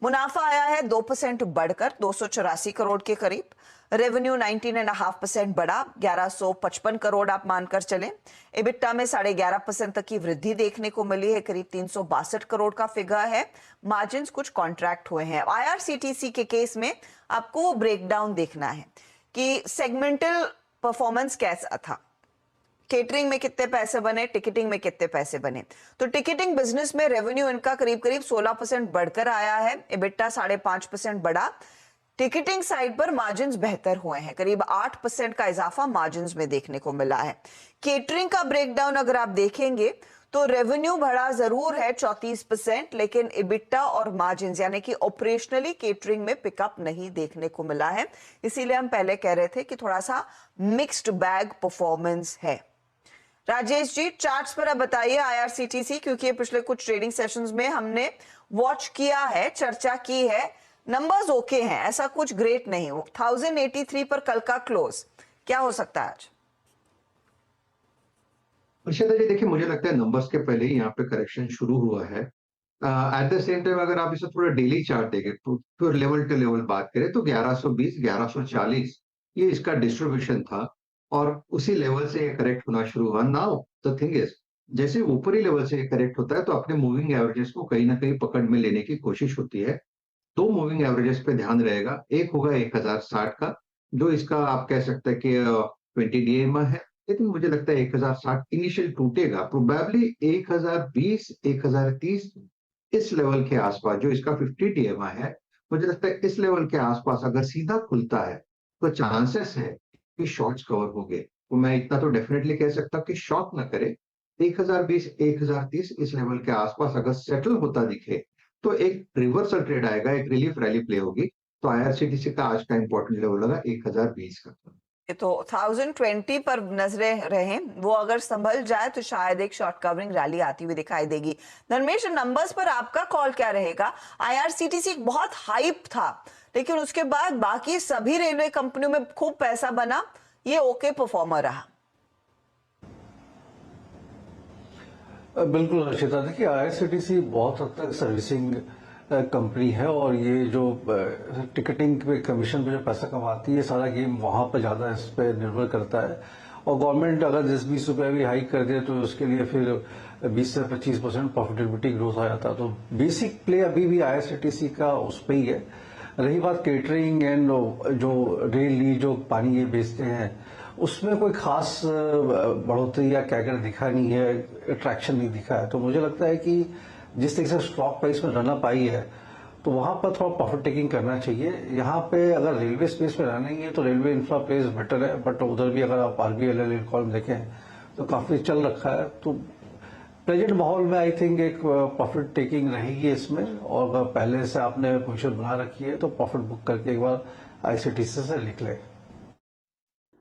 मुनाफा आया है 2% बढ़कर 284 करोड़ के करीब। रेवेन्यू 19.5% बढ़ा, 1155 करोड़ आप मानकर चलें। इबिट्टा में 11.5% तक की वृद्धि देखने को मिली है, करीब 362 करोड़ का फिगर है। मार्जिन कुछ कॉन्ट्रैक्ट हुए हैं। आईआरसीटीसी के केस में आपको ब्रेकडाउन देखना है कि सेगमेंटल परफॉर्मेंस कैसा था। केटरिंग में कितने पैसे बने, टिकटिंग में कितने पैसे बने। तो टिकटिंग बिजनेस में रेवेन्यू इनका करीब 16% बढ़कर आया है, इबिट्टा 5.5% बढ़ा। टिकटिंग साइड पर मार्जिन्स बेहतर हुए हैं, करीब 8% का इजाफा मार्जिन्स में देखने को मिला है। केटरिंग का ब्रेकडाउन अगर आप देखेंगे तो रेवेन्यू बढ़ा जरूर है 34%, लेकिन इबिट्टा और मार्जिन्स यानी कि ऑपरेशनली केटरिंग में पिकअप नहीं देखने को मिला है। इसीलिए हम पहले कह रहे थे कि थोड़ा सा मिक्स्ड बैग परफॉर्मेंस है। राजेश जी, चार्ट्स पर अब बताइए आईआरसीटीसी, क्योंकि पिछले कुछ ट्रेडिंग सेशंस में हमने वॉच किया है, चर्चा की है, नंबर्स ओके हैं, ऐसा कुछ ग्रेट नहीं हो। 1083 पर कल का क्लोज क्या हो सकता है आज? अर्षिता जी, देखिए मुझे लगता है नंबर्स के पहले ही यहाँ पे करेक्शन शुरू हुआ है। एट द सेम टाइम अगर आप इसे थोड़ा डेली चार्ट देखें तो फिर लेवल टू लेवल बात करें तो 1120 1140 ये इसका डिस्ट्रीब्यूशन था और उसी लेवल से ये करेक्ट होना शुरू हुआ। नाउ द थिंग इज, जैसे ऊपरी लेवल से ये करेक्ट होता है तो अपने मूविंग एवरेजेस को कहीं ना कहीं पकड़ में लेने की कोशिश होती है। दो मूविंग एवरेजेस पे ध्यान रहेगा। एक होगा 1060 का, जो इसका आप कह सकते हैं कि 20 डीएमए है, लेकिन मुझे लगता है 1060 इनिशियल टूटेगा, प्रोबेबली 1020 1030 इस लेवल के आसपास, जो इसका 50 डीएमए है, मुझे लगता है इस लेवल के आसपास अगर सीधा खुलता है तो चांसेस है कि शॉर्ट्स कवर होंगे। तो मैं इतना तो डेफिनेटली कह सकता हूँ कि शॉर्ट ना करे। 1020 1030 इस लेवल के आसपास अगर सेटल होता दिखे तो एक रिवर्सल ट्रेड आएगा, एक रिलीफ रैली प्ले होगी। तो आईआरसीटीसी का आज का इंपॉर्टेंट लेवल होगा 1020 का। तो 1020 पर नजरें रहें, वो अगर संभल जाए तो शायद एक शॉर्ट कवरिंग रैली आती हुई दिखाई देगी। धर्मेश, नंबर्स पर आपका कॉल क्या रहेगा? आईआरसीटीसी बहुत हाइप था, लेकिन उसके बाद बाकी सभी रेलवे कंपनियों में खूब पैसा बना, ये ओके परफॉर्मर रहा। बिल्कुल अर्षिता, देखिए आईआरसीटीसी बहुत हद तक सर्विसिंग कंपनी है और ये जो टिकटिंग पे कमीशन पे जो पैसा कमाती है, सारा गेम वहां पर ज्यादा इस पे निर्भर करता है। और गवर्नमेंट अगर 10-20 रुपए भी हाइक कर दे तो उसके लिए फिर 20 से 25% प्रॉफिटेबिलिटी ग्रोथ आ जाता है। तो बेसिक प्ले अभी भी आईआरसीटीसी का उस पर ही है। रही बात केटरिंग एंड जो रेल लीज जो पानी ये बेचते हैं, उसमें कोई खास बढ़ोतरी या क्या दिखा नहीं है, अट्रैक्शन नहीं दिखा है। तो मुझे लगता है कि जिस तरीके से स्टॉक प्राइस में रनअप आई है तो वहां पर थोड़ा प्रॉफिट टेकिंग करना चाहिए। यहाँ पे अगर रेलवे स्पेस में रहना ही है तो रेलवे इंफ्रा प्लेस बेटर है, बट उधर भी अगर आप आरबीएल कॉलम देखें तो काफी चल रखा है। तो प्रेजेंट माहौल में आई थिंक एक प्रॉफिट टेकिंग रहेगी इसमें, और अगर पहले से आपने पोजीशन बना रखी है तो प्रॉफिट बुक करके एक बार आईआरसीटीसी से लिख लें।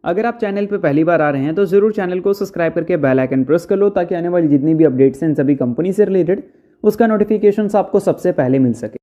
अगर आप चैनल पर पहली बार आ रहे हैं तो ज़रूर चैनल को सब्सक्राइब करके बेल आइकन प्रेस कर लो, ताकि आने वाली जितनी भी अपडेट्स हैं सभी कंपनी से रिलेटेड उसका नोटिफिकेशंस आपको सबसे पहले मिल सके।